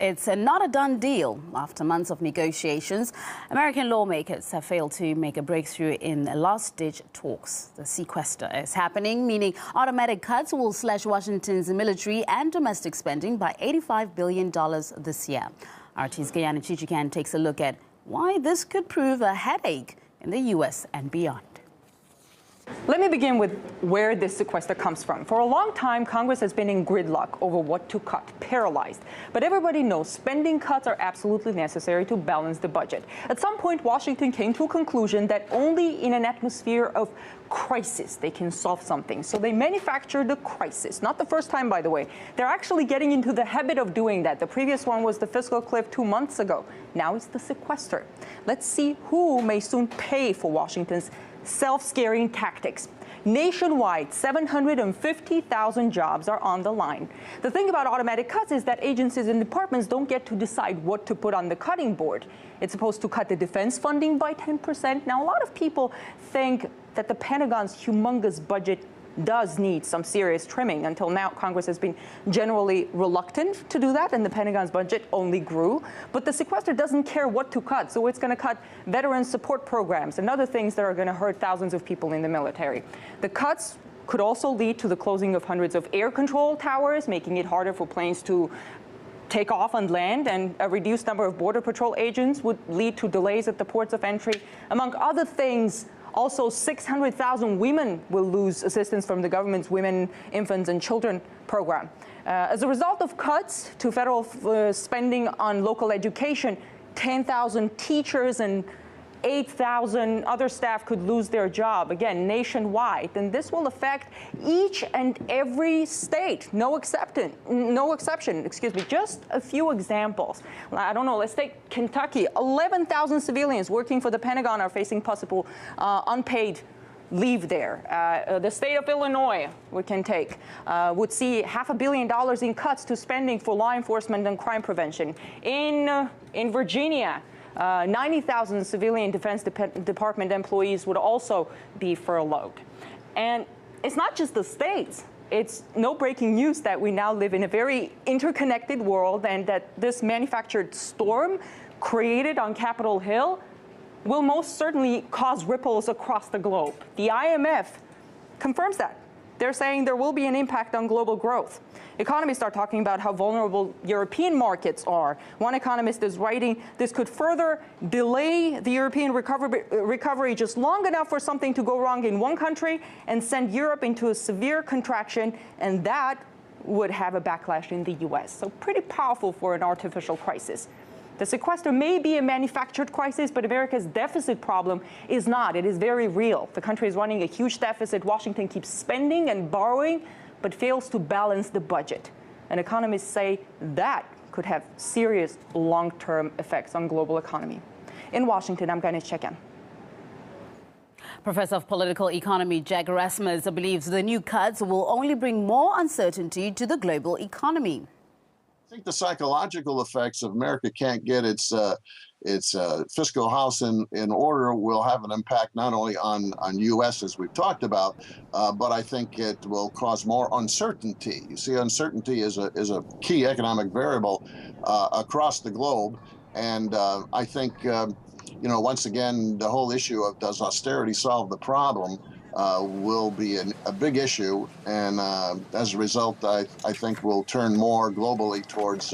It's not a done deal. After months of negotiations, American lawmakers have failed to make a breakthrough in last-ditch talks. The sequester is happening, meaning automatic cuts will slash Washington's military and domestic spending by $85 billion this year. RT's Gayana Chichikan takes a look at why this could prove a headache in the U.S. and beyond. Let me begin with where this sequester comes from. For a long time, Congress has been in gridlock over what to cut, paralyzed. But everybody knows spending cuts are absolutely necessary to balance the budget. At some point, Washington came to a conclusion that only in an atmosphere of crisis they can solve something. So they manufactured a crisis. Not the first time, by the way. They're actually getting into the habit of doing that. The previous one was the fiscal cliff 2 months ago. Now it's the sequester. Let's see who may soon pay for Washington's self-scaring tactics. Nationwide, 750,000 jobs are on the line. The thing about automatic cuts is that agencies and departments don't get to decide what to put on the cutting board. It's supposed to cut the defense funding by 10%. Now, a lot of people think that the Pentagon's humongous budget does need some serious trimming. Until now, Congress has been generally reluctant to do that, and the Pentagon's budget only grew. But the sequester doesn't care what to cut, so it's going to cut veteran support programs and other things that are going to hurt thousands of people in the military. The cuts could also lead to the closing of hundreds of air control towers, making it harder for planes to take off on land, and a reduced number of Border Patrol agents would lead to delays at the ports of entry. Among other things, also, 600,000 women will lose assistance from the government's Women, Infants, and Children program. As a result of cuts to federal spending on local education, 10,000 teachers and 8,000 other staff could lose their job, again, nationwide. And this will affect each and every state, no exception, just a few examples. I don't know, let's take Kentucky. 11,000 civilians working for the Pentagon are facing possible unpaid leave there. The state of Illinois, we can take, would see $500 million in cuts to spending for law enforcement and crime prevention. In Virginia, 90,000 civilian Defense Department employees would also be furloughed. And it's not just the states. It's no breaking news that we now live in a very interconnected world, and that this manufactured storm created on Capitol Hill will most certainly cause ripples across the globe. The IMF confirms that. They're saying there will be an impact on global growth. Economists are talking about how vulnerable European markets are. One economist is writing this could further delay the European recovery just long enough for something to go wrong in one country and send Europe into a severe contraction, and that would have a backlash in the US. So pretty powerful for an artificial crisis. The sequester may be a manufactured crisis, but America's deficit problem is not. It is very real. The country is running a huge deficit. Washington keeps spending and borrowing, but fails to balance the budget. And economists say that could have serious long-term effects on global economy. In Washington, I'm Gayana Chichikan. Professor of Political Economy Jack Rasmus believes the new cuts will only bring more uncertainty to the global economy. I think the psychological effects of America can't get its fiscal house in order will have an impact not only on U.S., as we've talked about, but I think it will cause more uncertainty. You see, uncertainty is a key economic variable across the globe, and I think once again the whole issue of does austerity solve the problem will be a big issue, and as a result, I think we'll turn more globally towards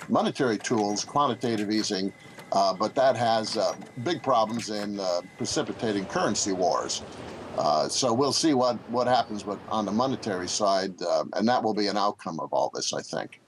monetary tools, quantitative easing, but that has big problems in precipitating currency wars. So we'll see what happens on the monetary side, and that will be an outcome of all this, I think.